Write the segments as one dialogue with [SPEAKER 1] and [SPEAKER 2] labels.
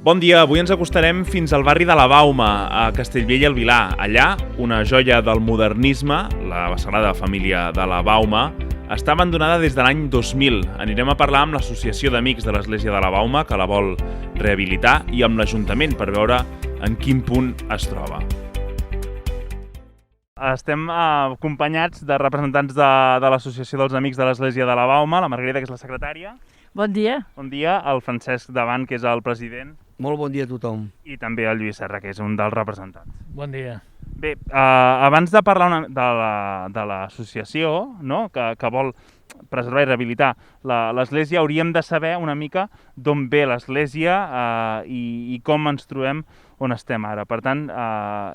[SPEAKER 1] Bon dia, avui ens acostarem fins al barri de la Bauma, a Castellbell i el Vilar. Allà, una joia del modernisme, la Sagrada Família de la Bauma, està abandonada des de l'any 2000. Anirem a parlar amb l'Associació d'Amics de l'Església de la Bauma, que la vol rehabilitar, i amb l'Ajuntament per veure en quin punt es troba. Estem acompanyats de representants de l'Associació dels Amics de l'Església de la Bauma, la Margarida, que és la secretària.
[SPEAKER 2] Bon dia.
[SPEAKER 1] Bon dia, el Francesc Davant, que és el president.
[SPEAKER 3] Molt bon dia a tothom.
[SPEAKER 1] I també el Lluís Serra, que és un dels representants.
[SPEAKER 2] Bon dia.
[SPEAKER 1] Bé, abans de parlar de l'associació, no?, que vol preservar i rehabilitar l'Església, hauríem de saber una mica d'on ve l'Església i com ens trobem on estem ara. Per tant,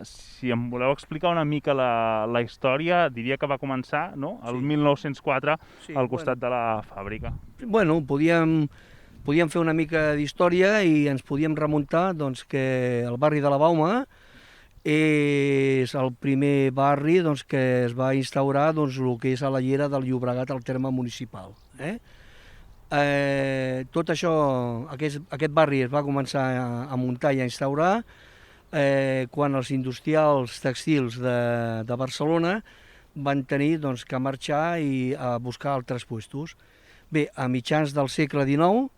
[SPEAKER 1] si em voleu explicar una mica la història, diria que va començar, no?, el 1904, al costat de la fàbrica.
[SPEAKER 3] Bueno, podíem fer una mica d'història i ens podíem remuntar doncs, que el barri de la Bauma és el primer barri doncs, que es va instaurar doncs, el que és a la llera del Llobregat al terme municipal. Tot això, aquest barri es va començar a muntar i a instaurar quan els industrials tèxtils de Barcelona van tenir doncs, que marxar i a buscar altres puestos. Bé, a mitjans del segle XIX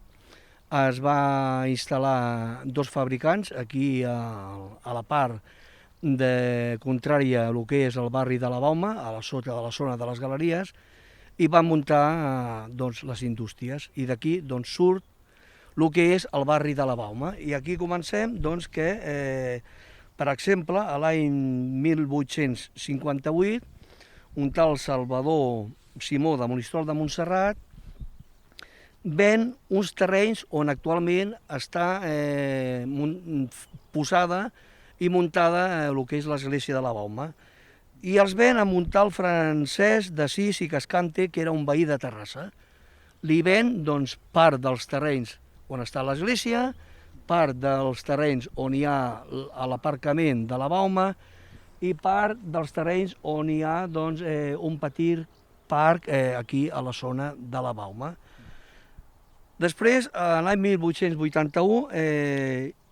[SPEAKER 3] es va instal·lar dos fabricants aquí a la part contrària a lo que és el barri de la Bauma, sota de la zona de les galeries, i van muntar doncs, les indústries. I d'aquí doncs, surt el que és el barri de la Bauma. I aquí comencem doncs, que, per exemple, a l'any 1858, un tal Salvador Simó de Monistrol de Montserrat ven uns terrenys on actualment està posada i muntada el que és l'església de la Bauma. I els ven a un tal Francesc d'Assís i Cascante, que era un veí de Terrassa. Li ven doncs, part dels terrenys on està l'església, part dels terrenys on hi ha l'aparcament de la Bauma i part dels terrenys on hi ha doncs, un petit parc aquí a la zona de la Bauma. Després, l'any 1881,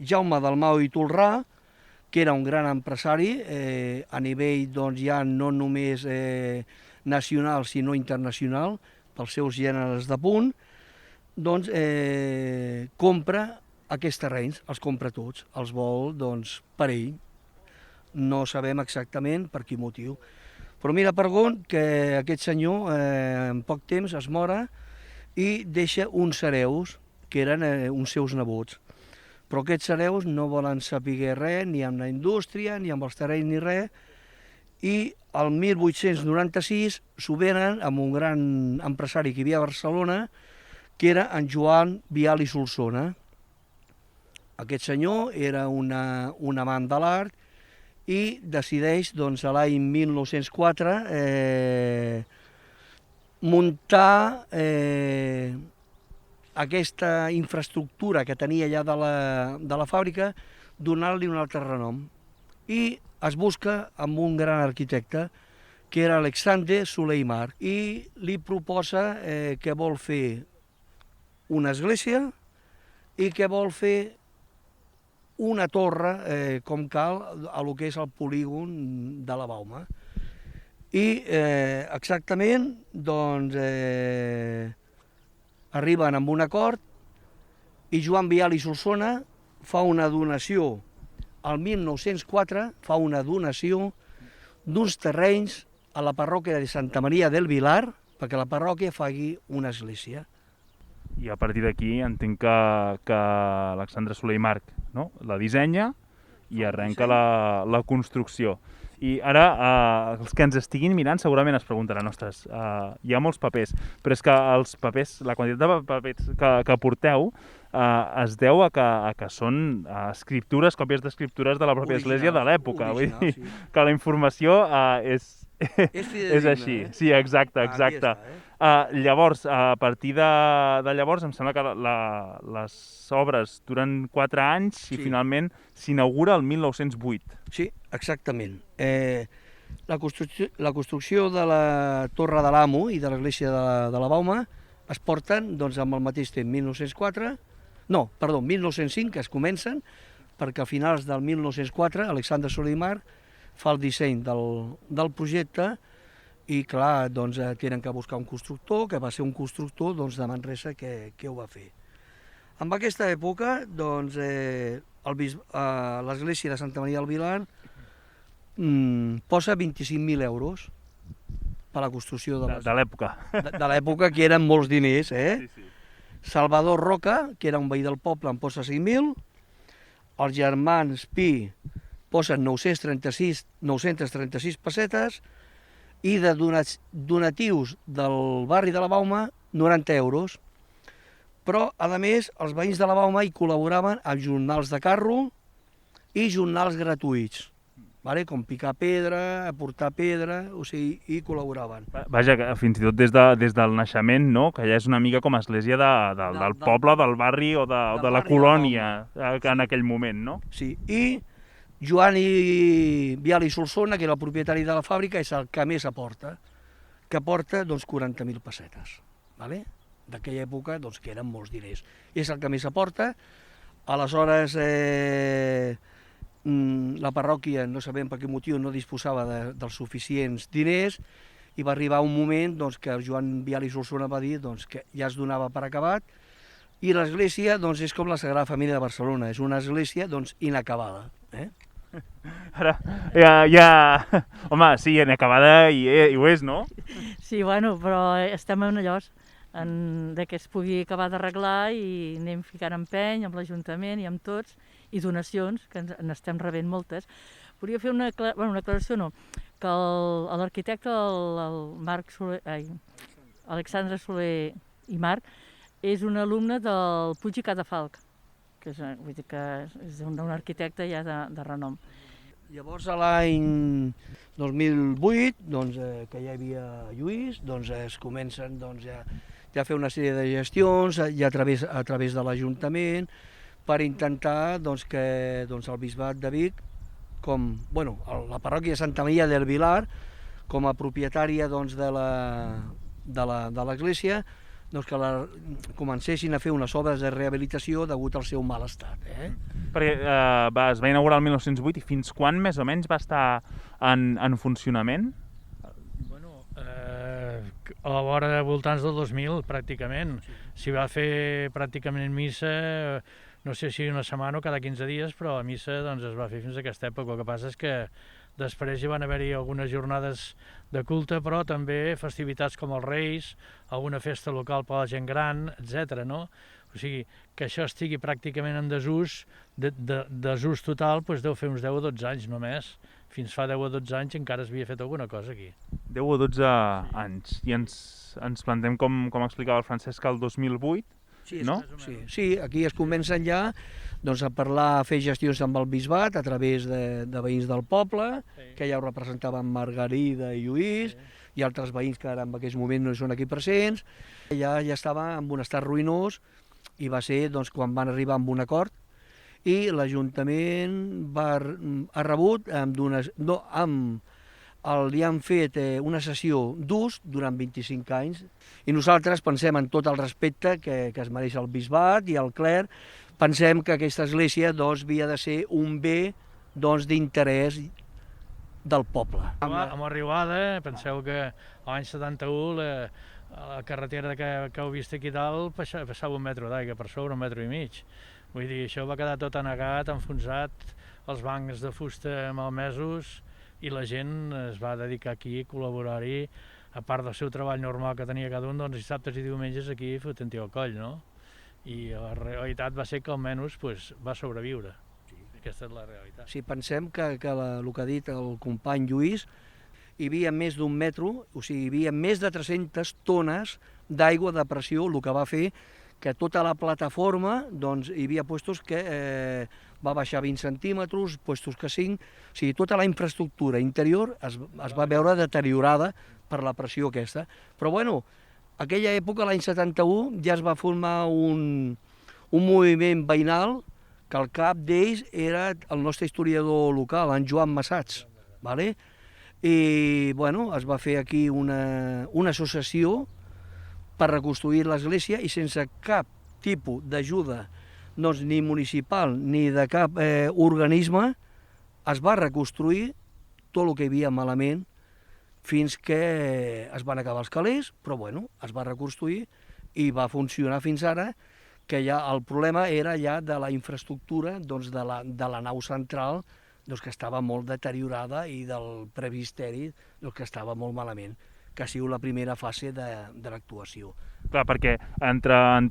[SPEAKER 3] Jaume Dalmau i Tolrà, que era un gran empresari a nivell doncs, ja no només nacional sinó internacional, pels seus gèneres de punt, doncs, compra aquests terrenys, els compra tots, els vol doncs, per ell. No sabem exactament per quin motiu. Però mira per on que aquest senyor en poc temps es mora i deixa uns hereus, que eren uns seus nebots. Però aquests hereus no volen saber res, ni amb la indústria, ni amb els terrenys, ni res, i el 1896 s'ho venen amb un gran empresari que hi havia a Barcelona, que era en Joan Vial i Solsona. Aquest senyor era un amant de l'art i decideix, doncs, a l'any 1904 muntar aquesta infraestructura que tenia allà de la fàbrica, donar-li un altre renom. I es busca amb un gran arquitecte, que era Alexandre Soler i March, i li proposa que vol fer una església i que vol fer una torre com cal a lo que és el polígon de la Bauma. I exactament, doncs, arriben amb un acord i Joan Vial i Solsona fa una donació, el 1904 fa una donació d'uns terrenys a la parròquia de Santa Maria del Vilar perquè la parròquia faci una església.
[SPEAKER 1] I a partir d'aquí entenc que Alexandre Soler i March, no?, la dissenya i arrenca la construcció. I ara, els que ens estiguin mirant segurament es preguntaran, ostres, hi ha molts papers, però és que els papers, la quantitat de papers que porteu es deu a que són escriptures, còpies d'escriptures de la pròpia església de l'època. Vull dir que la informació és així. Sí, exacte. Llavors, a partir de llavors, em sembla que les obres duren 4 anys i finalment s'inaugura el 1908.
[SPEAKER 3] Sí, exactament. La construcció de la Torre de l'Amo i de l'església de la Bauma es porten doncs, amb el mateix temps, 1904, No, perdó, 1905 que es comencen, perquè a finals del 1904 Alexandre Soler i March fa el disseny del projecte i, clar, doncs, tenen que buscar un constructor, que va ser un constructor doncs, de Manresa que ho va fer. En aquesta època, doncs, l'església de Santa Maria del Vilar posa 25.000 euros per la construcció
[SPEAKER 1] de l'època.
[SPEAKER 3] De l'època, que eren molts diners,
[SPEAKER 1] Sí, sí.
[SPEAKER 3] Salvador Roca, que era un veí del poble, en posa 5.000, els germans Pi posen 936 pessetes i de donatius del barri de la Bauma 90 euros. Però, a més, els veïns de la Bauma hi col·laboraven amb jornals de carro i jornals gratuïts, com picar pedra, aportar pedra, o sigui, hi col·laboraven.
[SPEAKER 1] Vaja, que fins i tot des del naixement, no? Que ja és una mica com a església del poble, del barri o de la colònia en aquell moment, no?
[SPEAKER 3] Sí, i Joan i Vial i Solsona, que era el propietari de la fàbrica, és el que més aporta, que aporta doncs, 40.000 pessetes, d'aquella època, doncs, que eren molts diners. És el que més aporta. Aleshores, la parròquia, no sabem per quin motiu, no disposava dels suficients diners i va arribar un moment doncs, que Joan Vial i Solsona va dir doncs, que ja es donava per acabat i l'església doncs, és com la Sagrada Família de Barcelona, és una església doncs, inacabada.
[SPEAKER 1] Ara, ja... Home, sí, inacabada i ho és, no?
[SPEAKER 2] Sí, bueno, però estem en allò que es pugui acabar d'arreglar i anem ficant empeny amb l'Ajuntament i amb tots, i donacions, que n'estem rebent moltes. Volia fer una aclaració, no, que l'arquitecte, Alexandre Soler i March, és un alumne del Puig i Cadafalch, que és un arquitecte ja de renom.
[SPEAKER 3] Llavors, a l'any 2008, doncs, que ja hi havia Lluís, doncs, es comencen ja a fer una sèrie de gestions ja a través de l'Ajuntament per intentar que el Bisbat de Vic, la parròquia de Santa Maria del Vilar, com a propietària de l'església, que comencessin a fer unes obres de rehabilitació degut al seu mal estat.
[SPEAKER 1] Perquè es va inaugurar el 1908 i fins quan més o menys va estar en funcionament?
[SPEAKER 4] A la vora de voltants del 2000, pràcticament. S'hi va fer pràcticament missa, no sé si una setmana o cada 15 dies, però la missa doncs, es va fer fins a aquesta època. El que passa és que després hi van haver-hi algunes jornades de culte, però també festivitats com els Reis, alguna festa local per a la gent gran, etc. No? O sigui, que això estigui pràcticament en desús, desús total, doncs deu fer uns 10 o 12 anys només. Fins fa 10 o 12 anys encara es havia fet alguna cosa aquí.
[SPEAKER 1] 10 o 12 anys. I ens plantem, com explicava el Francesc, el 2008, no?
[SPEAKER 3] Sí, aquí es comencen ja a parlar, a fer gestions amb el Bisbat a través de veïns del poble, que ja ho representaven Margarida i Lluís, i altres veïns que ara en aquells moments no són aquí presents. Ja estava en un estat ruïnós i va ser quan van arribar amb un acord i l'Ajuntament ha rebut, li han fet una sessió d'ús durant 25 anys i nosaltres pensem en tot el respecte que es mereix el Bisbat i el cler, pensem que aquesta església havia de ser un bé d'interès del poble.
[SPEAKER 4] Amb l'arribada, penseu que l'any 71 la carretera que heu vist aquí dalt passava 1 metre d'aigua per sobre, 1,5 metres. Vull dir, això va quedar tot anegat, enfonsat, els bancs de fusta malmesos i la gent es va dedicar aquí a col·laborar-hi, a part del seu treball normal que tenia cada un, doncs dissabtes i diumenges aquí fotent-hi el coll, no? I la realitat va ser que almenys va sobreviure. Aquesta és la realitat.
[SPEAKER 3] Sí, pensem que el que ha dit el company Lluís, hi havia més d'1 metre, o sigui, hi havia més de 300 tones d'aigua de pressió, el que va fer que tota la plataforma, doncs, hi havia puestos que va baixar 20 centímetres, puestos que 5, o sigui, tota la infraestructura interior es va veure deteriorada per la pressió aquesta. Però, bueno, aquella època, l'any 71, ja es va formar un moviment veïnal que el cap d'ells era el nostre historiador local, en Joan Massats, i, bueno, es va fer aquí una associació per reconstruir l'església i sense cap tipus d'ajuda doncs, ni municipal ni de cap organisme, es va reconstruir tot el que hi havia malament fins que es van acabar els calés, però bueno, es va reconstruir i va funcionar fins ara, que ja el problema era ja de la infraestructura, doncs de la nau central, doncs que estava molt deteriorada, i del presbiteri, doncs que estava molt malament, que ha sigut la primera fase de l'actuació.
[SPEAKER 1] Clar, perquè en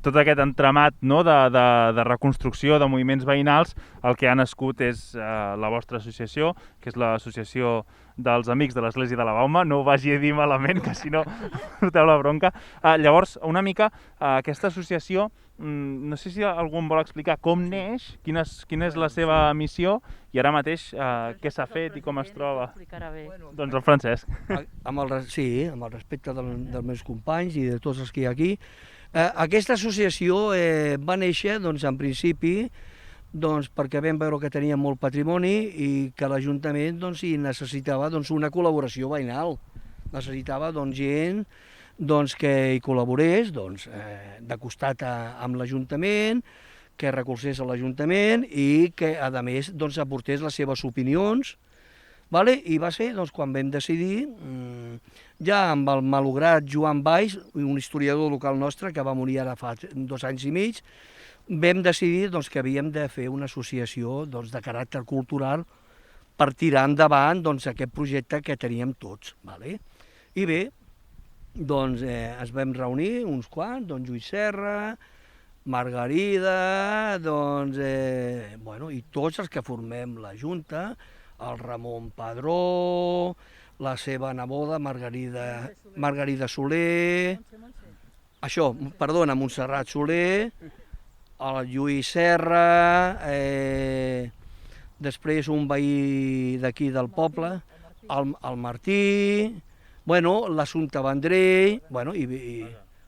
[SPEAKER 1] tot aquest entramat, no, de reconstrucció, de moviments veïnals, el que ha nascut és la vostra associació, que és l'Associació dels Amics de l'Església de la Bauma. No ho vagi a dir malament, que si no noteu la bronca. Llavors, una mica, aquesta associació, no sé si algú em vol explicar com neix, quina és la seva missió, i ara mateix què s'ha fet i com es troba. Doncs el Francesc.
[SPEAKER 3] Sí, amb el respecte dels meus companys i de tots els que hi ha aquí. Aquesta associació va néixer, doncs, en principi, doncs, perquè vam veure que tenia molt patrimoni i que l'Ajuntament, doncs, hi necessitava, doncs, una col·laboració veïnal. Necessitava, doncs, gent, doncs, que hi col·laborés, doncs, de costat amb l'Ajuntament, que recolzés a l'Ajuntament i que, a més, doncs, aportés les seves opinions. Vale? I va ser, doncs, quan vam decidir, ja amb el malograt Joan Baix, un historiador local nostre que va morir ara fa 2 anys i mig, vam decidir, doncs, que havíem de fer una associació, doncs, de caràcter cultural per tirar endavant, doncs, aquest projecte que teníem tots. Vale? I bé, doncs, ens vam reunir uns quants, doncs, Lluís Serra, Margarida, doncs, bueno, i tots els que formem la Junta, el Ramon Padró, la seva neboda, Margarida Soler, Montserrat Soler, el Lluís Serra, després un veí d'aquí del poble, el Martí, bueno, l'Assumpta Vendrell, bueno, i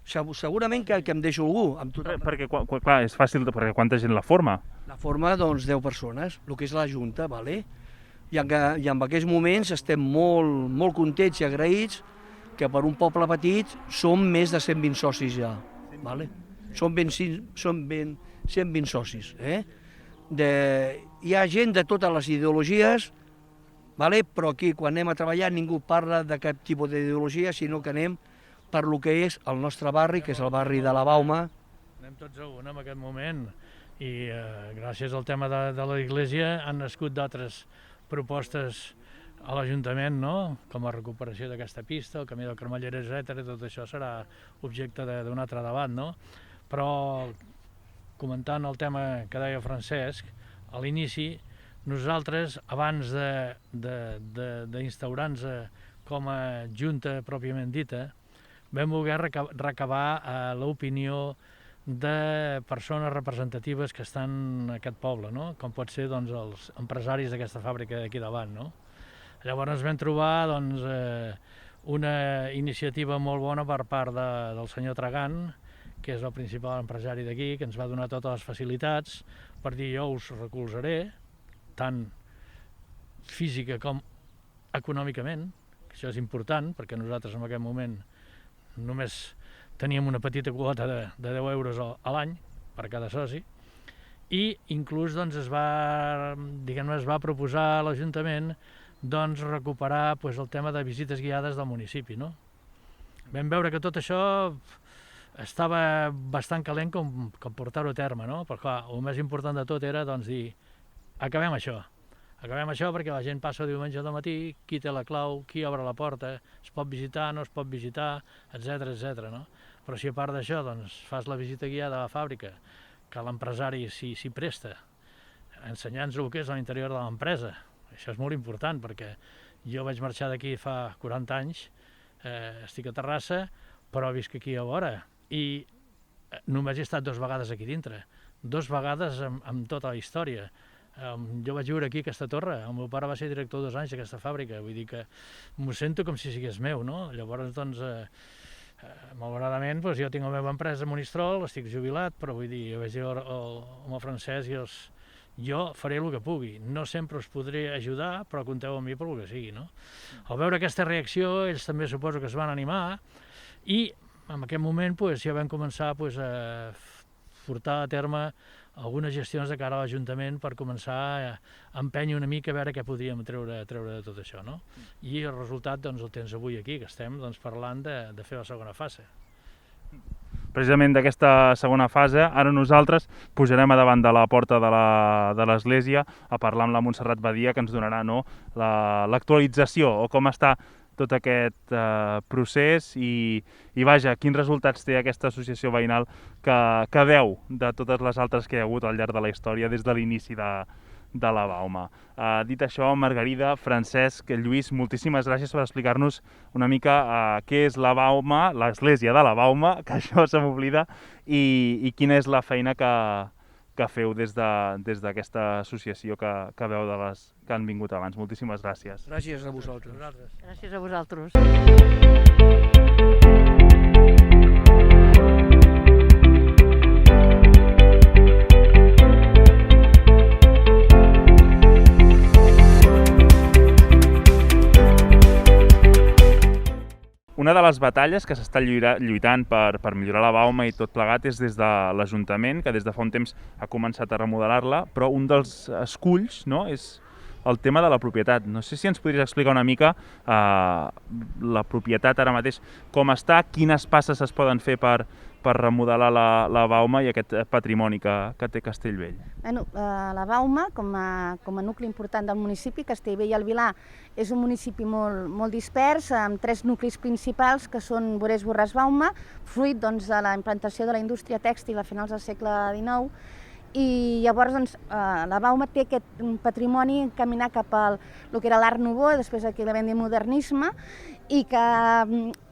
[SPEAKER 3] segurament que em deixo algú.
[SPEAKER 1] Perquè, clar, és fàcil, perquè quanta gent la forma?
[SPEAKER 3] La forma, doncs, 10 persones, el que és la Junta, vale? I en aquests moments estem molt contents i agraïts que per un poble petit som més de 120 socis ja. Vale? Som 120 socis. Hi ha gent de totes les ideologies, vale? Però aquí, quan anem a treballar, ningú parla de cap tipus d'ideologia, sinó que anem per lo que és el nostre barri, que és el barri de la Bauma.
[SPEAKER 4] Anem tots a un en aquest moment, i gràcies al tema de l'església han nascut d'altres propostes a l'Ajuntament, no? Com a recuperació d'aquesta pista, el camí del Carmellera, etc. Tot això serà objecte d'un altre debat, no? Però, comentant el tema que deia Francesc, a l'inici, nosaltres, abans d'instaurar-nos com a Junta pròpiament dita, vam voler recabar l'opinió de persones representatives que estan en aquest poble, no? Com pot ser, doncs, els empresaris d'aquesta fàbrica d'aquí davant, no? Llavors ens vam trobar, doncs, una iniciativa molt bona per part del senyor Tragant, que és el principal empresari d'aquí, que ens va donar totes les facilitats per dir jo us recolzaré, tant física com econòmicament, que això és important, perquè nosaltres en aquest moment només teníem una petita quota de 10 euros a l'any per cada soci, i inclús, doncs, es va proposar a l'Ajuntament, doncs, recuperar, pues, el tema de visites guiades del municipi, no? Vam veure que tot això estava bastant calent com portar-ho a terme, no? Però clar, el més important de tot era, doncs, dir acabem això perquè la gent passa diumenge al matí, qui té la clau, qui obre la porta, es pot visitar, no es pot visitar, etc. no? Però si a part d'això, doncs, fas la visita guiada a la fàbrica, que l'empresari s'hi presta, ensenyant-nos el que és a l'interior de l'empresa. Això és molt important, perquè jo vaig marxar d'aquí fa 40 anys, estic a Terrassa, però visc aquí a vora, i només he estat 2 vegades aquí dintre, 2 vegades amb tota la història. Jo vaig viure aquí, a aquesta torre, el meu pare va ser director 2 anys d'aquesta fàbrica, vull dir que m'ho sento com si sigués meu, no? Llavors, doncs, malauradament, jo tinc la meva empresa a Monistrol, estic jubilat, però vull dir, jo vaig dir amb el Francesc i jo faré el que pugui. No sempre us podré ajudar, però compteu amb mi per el que sigui, no? Al veure aquesta reacció, ells també suposo que es van animar, i en aquest moment ja vam començar a portar a terme algunes gestions de cara a l'Ajuntament per començar a empènyer una mica a veure què podíem treure de tot això, no? I el resultat doncs, el tens avui aquí, que estem doncs, parlant de fer la segona fase.
[SPEAKER 1] Precisament d'aquesta segona fase, ara nosaltres pujarem a davant de la porta de l'església a parlar amb la Montserrat Badia, que ens donarà l'actualització o com està tot aquest procés i vaja, quins resultats té aquesta associació veïnal que veu de totes les altres que hi ha hagut al llarg de la història des de l'inici de la Bauma. Dit això, Margarida, Francesc, Lluís, moltíssimes gràcies per explicar-nos una mica què és la Bauma, l'església de la Bauma, que això se m'oblida, i quina és la feina que feu des d'aquesta associació que veu de les que han vingut abans. Moltíssimes gràcies.
[SPEAKER 3] Gràcies a vosaltres.
[SPEAKER 2] Gràcies a vosaltres.
[SPEAKER 1] Una de les batalles que s'està lluitant per millorar la Bauma i tot plegat és des de l'Ajuntament, que des de fa un temps ha començat a remodelar-la, però un dels esculls, no, és el tema de la propietat. No sé si ens podries explicar una mica la propietat ara mateix, com està, quines passes es poden fer per remodelar la Bauma i aquest patrimoni que té Castellvell.
[SPEAKER 5] Bueno, la Bauma, com a nucli important del municipi, Castellvell i el Vilar, és un municipi molt dispers, amb 3 nuclis principals, que són Borés, Borràs, Bauma, fruit doncs, de la implantació de la indústria tèxtil a finals del segle XIX, i llavors doncs, la Bauma té aquest patrimoni encaminar cap al que era l'Art Nouveau, després aquí la vendi modernisme, i que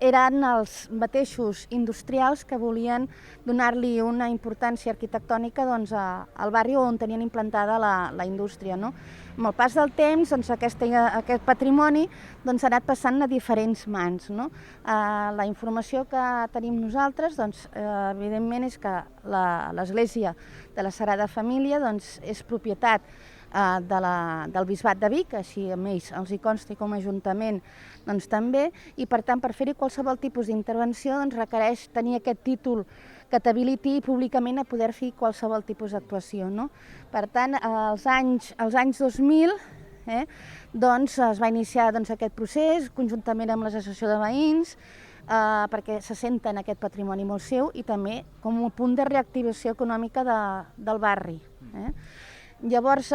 [SPEAKER 5] eren els mateixos industrials que volien donar-li una importància arquitectònica doncs, al barri on tenien implantada la indústria. No? Amb el pas del temps, doncs, aquest patrimoni doncs, ha anat passant a diferents mans. No? La informació que tenim nosaltres, doncs, evidentment, és que l'església de la Sagrada Família doncs, és propietat del Bisbat de Vic, així a ells els hi consta com a Ajuntament doncs, també, i per tant per fer-hi qualsevol tipus d'intervenció doncs, requereix tenir aquest títol que t'habiliti públicament a poder fer qualsevol tipus d'actuació. No? Per tant, als anys 2000 doncs, es va iniciar doncs, aquest procés conjuntament amb l'associació de veïns, perquè se senten aquest patrimoni molt seu i també com un punt de reactivació econòmica del barri. Llavors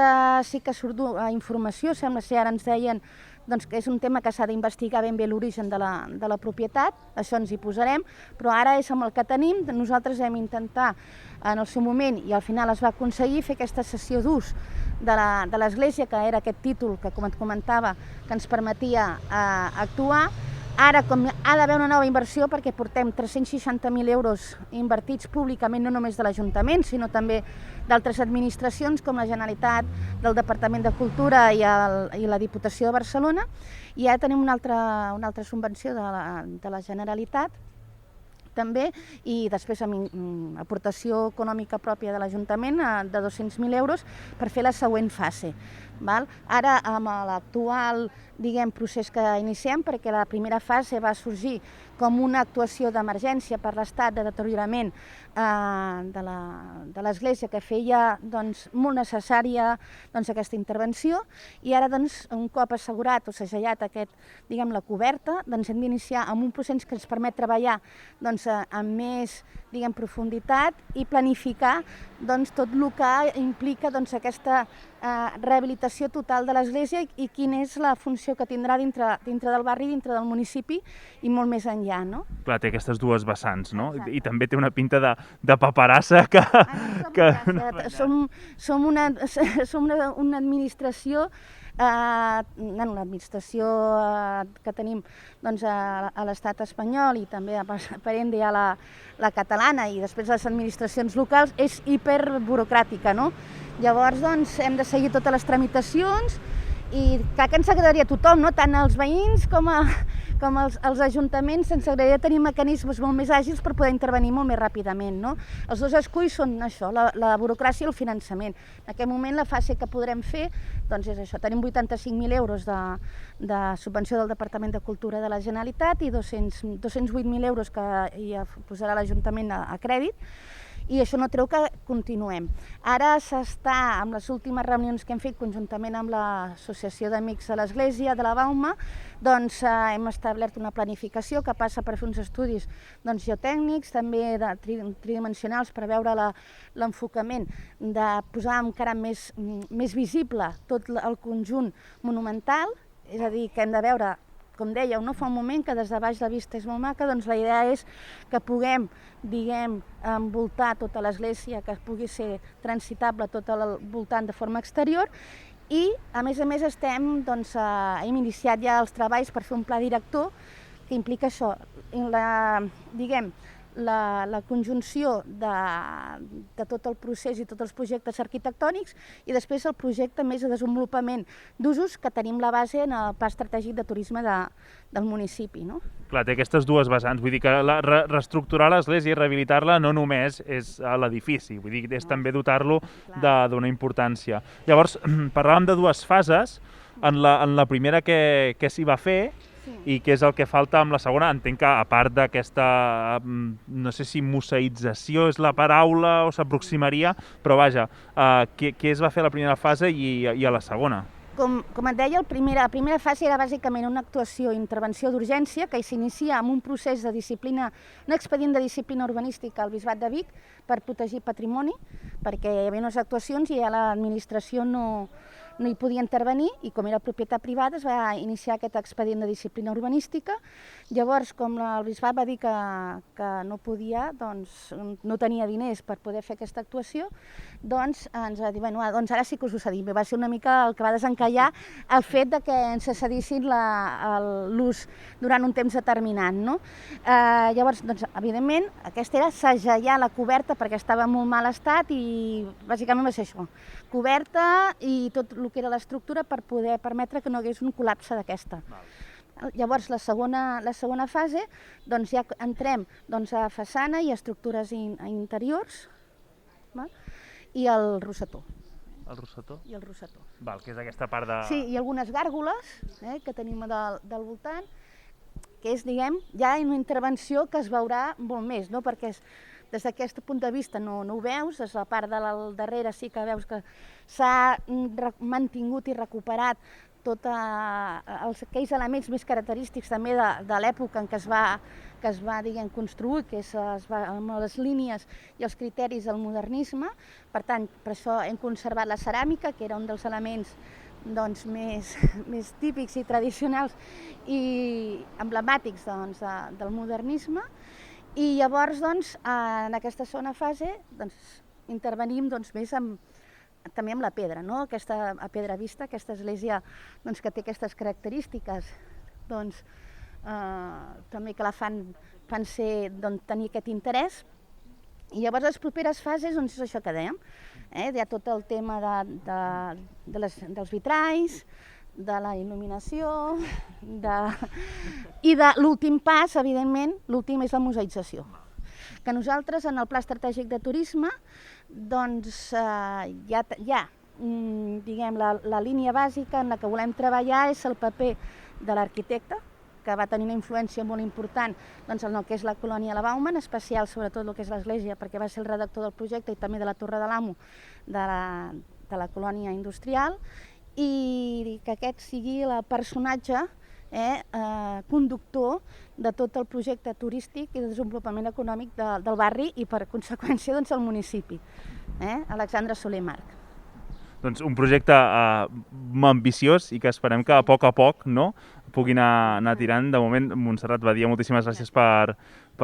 [SPEAKER 5] sí que surt informació, sembla ser ara ens deien doncs, que és un tema que s'ha d'investigar ben bé l'origen de la propietat, això ens hi posarem, però ara és amb el que tenim. Nosaltres hem intentat en el seu moment, i al final es va aconseguir, fer aquesta cessió d'ús de l'església, que era aquest títol que, com et comentava, que ens permetia actuar. Ara, com ha d'haver una nova inversió, perquè portem 360.000 euros invertits públicament, no només de l'Ajuntament, sinó també d'altres administracions, com la Generalitat, del Departament de Cultura i la Diputació de Barcelona, i ara tenim una altra subvenció de la Generalitat, també, i després amb aportació econòmica pròpia de l'Ajuntament de 200.000 euros per fer la següent fase. Ara, amb l'actual procés que iniciem, perquè la primera fase va sorgir com una actuació d'emergència per l'estat de deteriorament de l'església, que feia molt necessària aquesta intervenció, i ara, un cop assegurat o segellat la coberta, hem d'iniciar amb un procés que ens permet treballar amb més profunditat i planificar tot el que implica aquesta rehabilitació total de l'església i quina és la funció que tindrà dintre del barri, dintre del municipi i molt més enllà. No?
[SPEAKER 1] Clar, té aquestes dues vessants, no? I també té una pinta de paperassa que...
[SPEAKER 5] Som una administració l'administració que tenim a l'estat espanyol i també per ende a la catalana i després les administracions locals és hiperburocràtica, no? Llavors hem de seguir totes les tramitacions i clar que ens agradaria a tothom, no? Tant als veïns com als ajuntaments, ens agradaria tenir mecanismes molt més àgils per poder intervenir molt més ràpidament. No? Els dos esculls són això, la burocràcia i el finançament. En aquest moment la fase que podrem fer és això, tenim 85.000 euros de subvenció del Departament de Cultura de la Generalitat i 208.000 euros que hi posarà l'Ajuntament a crèdit. i això no treu que continuem. Ara s'està, amb les últimes reunions que hem fet conjuntament amb l'Associació d'Amics de l'Església de la Bauma, doncs hem establert una planificació que passa per fer uns estudis geotècnics, també tridimensionals, per veure l'enfocament de posar encara més visible tot el conjunt monumental, és a dir, que hem de veure, com dèieu, no fa un moment que des de baix la vista és molt maca, doncs la idea és que puguem, envoltar tota l'església, que pugui ser transitable tot el voltant de forma exterior, i a més hem iniciat ja els treballs per fer un pla director que implica això, la conjunció de tot el procés i tots els projectes arquitectònics i després el projecte més de desenvolupament d'usos que tenim la base en el Pla Estratègic de Turisme del municipi. No?
[SPEAKER 1] Clar, té aquestes dues vessants, vull dir que reestructurar l'església i rehabilitar-la no només és l'edifici, vull dir, és també dotar-lo d'una importància. Llavors, parlàvem de dues fases, en la primera què s'hi va fer, i què és el que falta amb la segona. Entenc que, a part d'aquesta, no sé si museïtzació és la paraula o s'aproximaria, però vaja, què es va fer a la primera fase i a la segona?
[SPEAKER 5] Com et deia, la primera fase era bàsicament una actuació intervenció d'urgència que s'inicia amb un procés de disciplina, un expedient de disciplina urbanística al Bisbat de Vic per protegir patrimoni, perquè hi havia unes actuacions i l'administració no hi podia intervenir i com era propietat privada es va iniciar aquest expedient de disciplina urbanística. Llavors, com el Bisbat va dir que no podia, doncs no tenia diners per poder fer aquesta actuació, doncs ens va dir, bueno, doncs ara sí que us ho cedim. Va ser una mica el que va desencallar el fet de que ens cedissin l'ús durant un temps determinat. No? Llavors, doncs, evidentment, aquesta era segellar la coberta perquè estava en molt mal estat i bàsicament va ser això, coberta i tot el que era l'estructura per poder permetre que no hi hagués un col·lapse d'aquesta. Llavors, la segona fase, doncs ja entrem a façana i estructures interiors i el rosetó.
[SPEAKER 1] El rosetó?
[SPEAKER 5] I el rosetó.
[SPEAKER 1] Val, que és aquesta part de...
[SPEAKER 5] Sí, i algunes gàrgoles que tenim del voltant, que és, diguem, ja una intervenció que es veurà molt més, no? Perquè des d'aquest punt de vista no ho veus, des de la part del darrere sí que veus que s'ha mantingut i recuperat tots aquells elements més característics també de l'època en què es va construir, que és amb les línies i els criteris del modernisme. Per tant, per això hem conservat la ceràmica, que era un dels elements més típics i tradicionals i emblemàtics del modernisme. I llavors, en aquesta segona fase, intervenim més també amb la pedra, no? Aquesta pedra vista, aquesta església que té aquestes característiques, també que la fan tenir aquest interès. I llavors les properes fases és això que dèiem, hi ha tot el tema dels vitralls, de la il·luminació, i de l'últim pas, evidentment, l'últim és la museïtzació. Que nosaltres, en el Pla Estratègic de Turisme, hi ha la línia bàsica en la que volem treballar és el paper de l'arquitecte, que va tenir una influència molt important en el que és la colònia La Bauma, en especial sobretot el que és l'església, perquè va ser el redactor del projecte i també de la Torre de l'Amo de la colònia industrial, i que aquest sigui el personatge conductor de tot el projecte turístic i de desenvolupament econòmic del barri i, per conseqüència, el municipi. Alexandre Soler i March.
[SPEAKER 1] Doncs un projecte ambiciós i que esperem que a poc puguin anar tirant. De moment, Montserrat Badia, moltíssimes gràcies per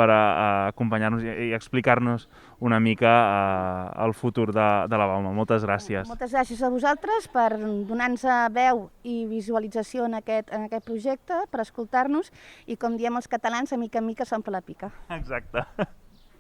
[SPEAKER 1] acompanyar-nos i explicar-nos una mica el futur de la Bauma. Moltes gràcies.
[SPEAKER 5] Moltes gràcies a vosaltres per donar-nos veu i visualització en aquest projecte, per escoltar-nos i, com diem els catalans, a mica en mica s'omple la pica.
[SPEAKER 1] Exacte.